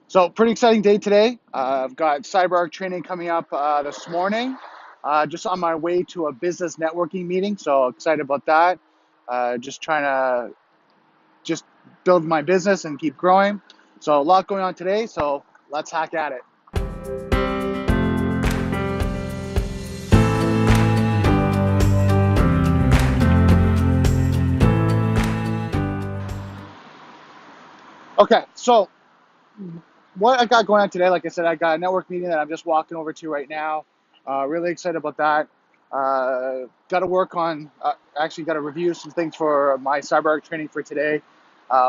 So pretty exciting day today. I've got CyberArk training coming up this morning. Just on my way to a business networking meeting, so excited about that. Just trying to just build my business and keep growing. So a lot going on today. So let's hack at it. Okay, so what I got going on today, like I said, I got a network meeting that I'm just walking over to right now. Really excited about that. Got to work on, actually got to review some things for my CyberArk training for today,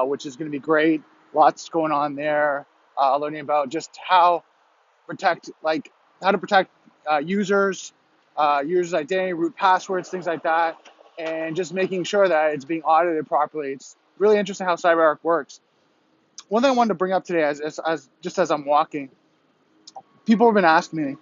which is going to be great. Lots going on there. Learning about just how to protect users, users' identity, root passwords, things like that, and just making sure that it's being audited properly. It's really interesting how CyberArk works. One thing I wanted to bring up today, as I'm walking, people have been asking me,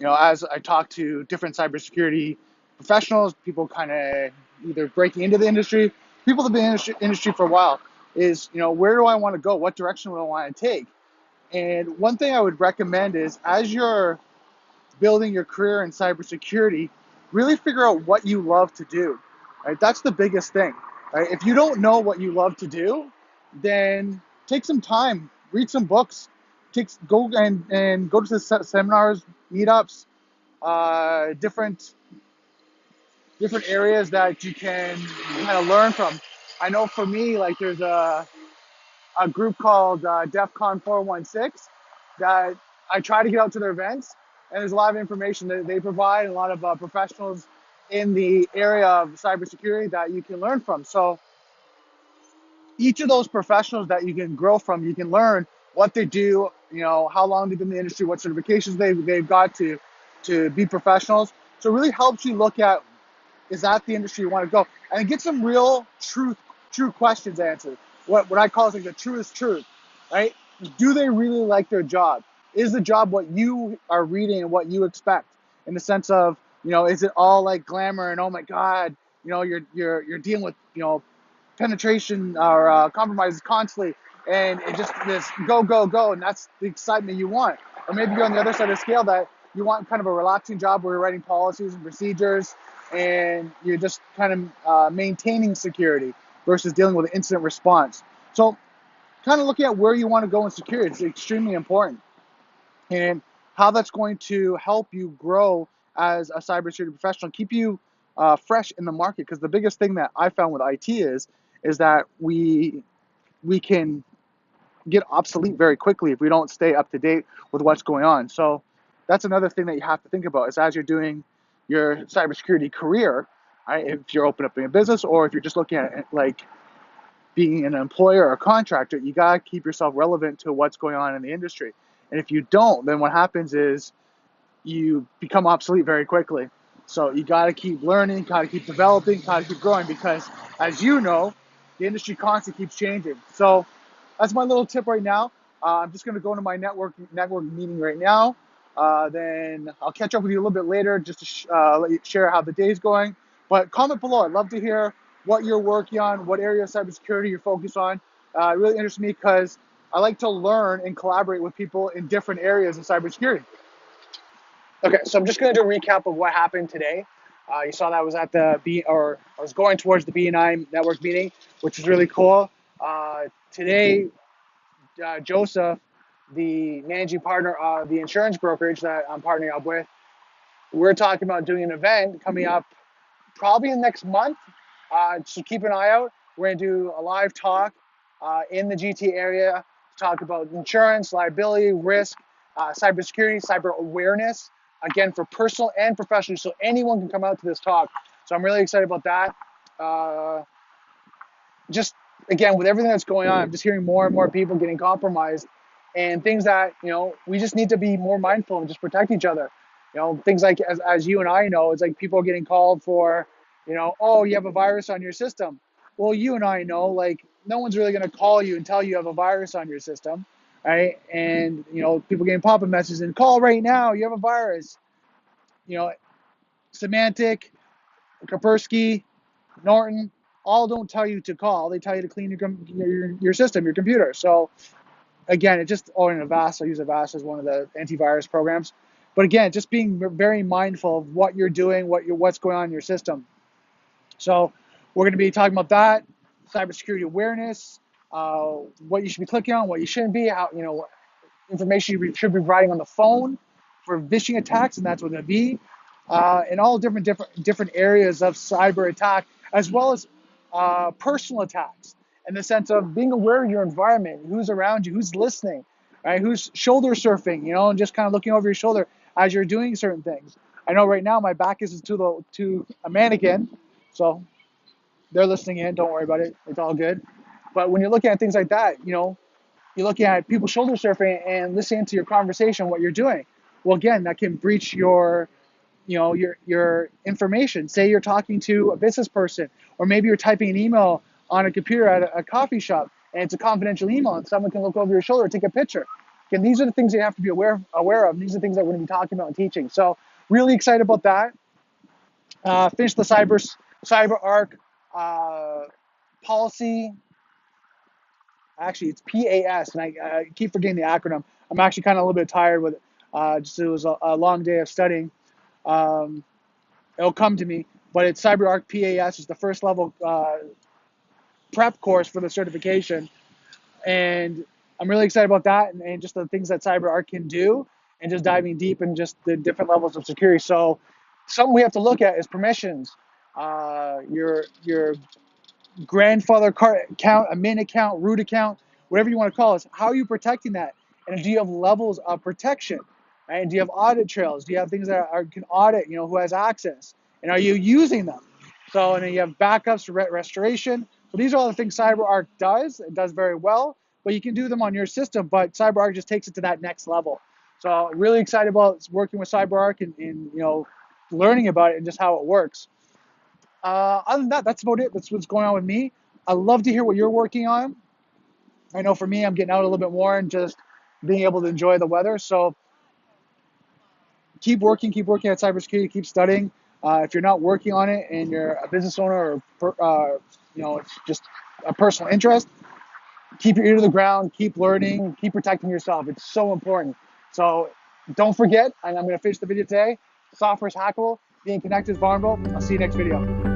as I talk to different cybersecurity professionals, people kind of either breaking into the industry, people that have been in the industry for a while, is, where do I want to go? What direction do I want to take? And one thing I would recommend is, as you're building your career in cybersecurity, really figure out what you love to do. Right? That's the biggest thing. Right? If you don't know what you love to do, then take some time, read some books, go to the seminars, meetups, different areas that you can kind of learn from. I know for me, like there's a group called DEF CON 416 that I try to get out to their events, and there's a lot of information that they provide and a lot of professionals in the area of cybersecurity that you can learn from. So each of those professionals that you can grow from, you can learn what they do, how long they've been in the industry, what certifications they've got to be professionals. So it really helps you look at, is that the industry you want to go? And get some real true questions answered. What I call is like the truest truth, right? Do they really like their job? Is the job what you are reading and what you expect? In the sense of, is it all like glamour and oh my God, you're dealing with penetration or compromises constantly, and it just this go, and that's the excitement you want. Or maybe you're on the other side of the scale that you want kind of a relaxing job where you're writing policies and procedures, and you're just kind of maintaining security versus dealing with incident response. So, kind of looking at where you want to go in security is extremely important, and how that's going to help you grow as a cybersecurity professional, keep you fresh in the market. Because the biggest thing that I found with IT is that we can get obsolete very quickly if we don't stay up to date with what's going on. So that's another thing that you have to think about is as you're doing your cybersecurity career, right, if you're opening up a business or if you're just looking at like being an employer or a contractor, you got to keep yourself relevant to what's going on in the industry. And if you don't, then what happens is you become obsolete very quickly. So you got to keep learning, got to keep developing, got to keep growing because, as you know, the industry constantly keeps changing. So that's my little tip right now. I'm just going to go into my network meeting right now. Then I'll catch up with you a little bit later just to let you share how the day's going. But comment below. I'd love to hear what you're working on, what area of cybersecurity you're focused on. It really interests me because I like to learn and collaborate with people in different areas of cybersecurity. Okay, so I'm just going to do a recap of what happened today. You saw that I was at I was going towards the BNI network meeting, which is really cool. Today, Joseph, the managing partner of the insurance brokerage that I'm partnering up with, we're talking about doing an event coming up probably in the next month. So keep an eye out. We're going to do a live talk in the GT area to talk about insurance, liability, risk, cybersecurity, cyber awareness, again, for personal and professional. So anyone can come out to this talk. So I'm really excited about that. Just again, with everything that's going on, I'm just hearing more and more people getting compromised and things that, we just need to be more mindful and just protect each other. Things like, as you and I know, it's like people are getting called for, oh, you have a virus on your system. Well, you and I know, like, no one's really going to call you and tell you have a virus on your system, right? And, people getting pop-up messages and call right now, you have a virus. Symantec, Kaspersky, Norton, all don't tell you to call. They tell you to clean your system, your computer. So again, it just, oh, in Avast, I use Avast as one of the antivirus programs. But again, just being very mindful of what you're doing, what's going on in your system. So we're going to be talking about that, cybersecurity awareness, what you should be clicking on, what you shouldn't be, how, information you should be providing on the phone for phishing attacks, and that's what it'll be, and all different areas of cyber attack, as well as personal attacks, in the sense of being aware of your environment, who's around you, who's listening, right? Who's shoulder surfing, and just kind of looking over your shoulder as you're doing certain things. I know right now my back is to a mannequin, so they're listening in. Don't worry about it. It's all good. But when you're looking at things like that, you're looking at people shoulder surfing and listening to your conversation, what you're doing. Well, again, that can breach your information. Say you're talking to a business person, or maybe you're typing an email on a computer at a coffee shop, and it's a confidential email, and someone can look over your shoulder and take a picture. Again, these are the things you have to be aware of. These are the things that we're going to be talking about and teaching. So really excited about that. Finish the CyberArk policy. Actually, it's PAS, and I keep forgetting the acronym. I'm actually kind of a little bit tired with it. Just it was a long day of studying. It'll come to me, but it's CyberArk PAS. It's the first level prep course for the certification, and I'm really excited about that, and just the things that CyberArk can do, and just diving deep in just the different levels of security. So something we have to look at is permissions. Your grandfather account, admin account, root account, whatever you want to call it. How are you protecting that? And do you have levels of protection? Right? And do you have audit trails? Do you have things that can audit, who has access? And are you using them? So, and then you have backups, restoration. So these are all the things CyberArk does. It does very well, but you can do them on your system, but CyberArk just takes it to that next level. So really excited about working with CyberArk and learning about it and just how it works. Other than that, that's about it. That's what's going on with me. I'd love to hear what you're working on. I know for me, I'm getting out a little bit more and just being able to enjoy the weather. So keep working at cybersecurity, keep studying. If you're not working on it and you're a business owner or, it's just a personal interest, keep your ear to the ground, keep learning, keep protecting yourself. It's so important. So don't forget, and I'm going to finish the video today, software is hackable, being connected is vulnerable. I'll see you next video.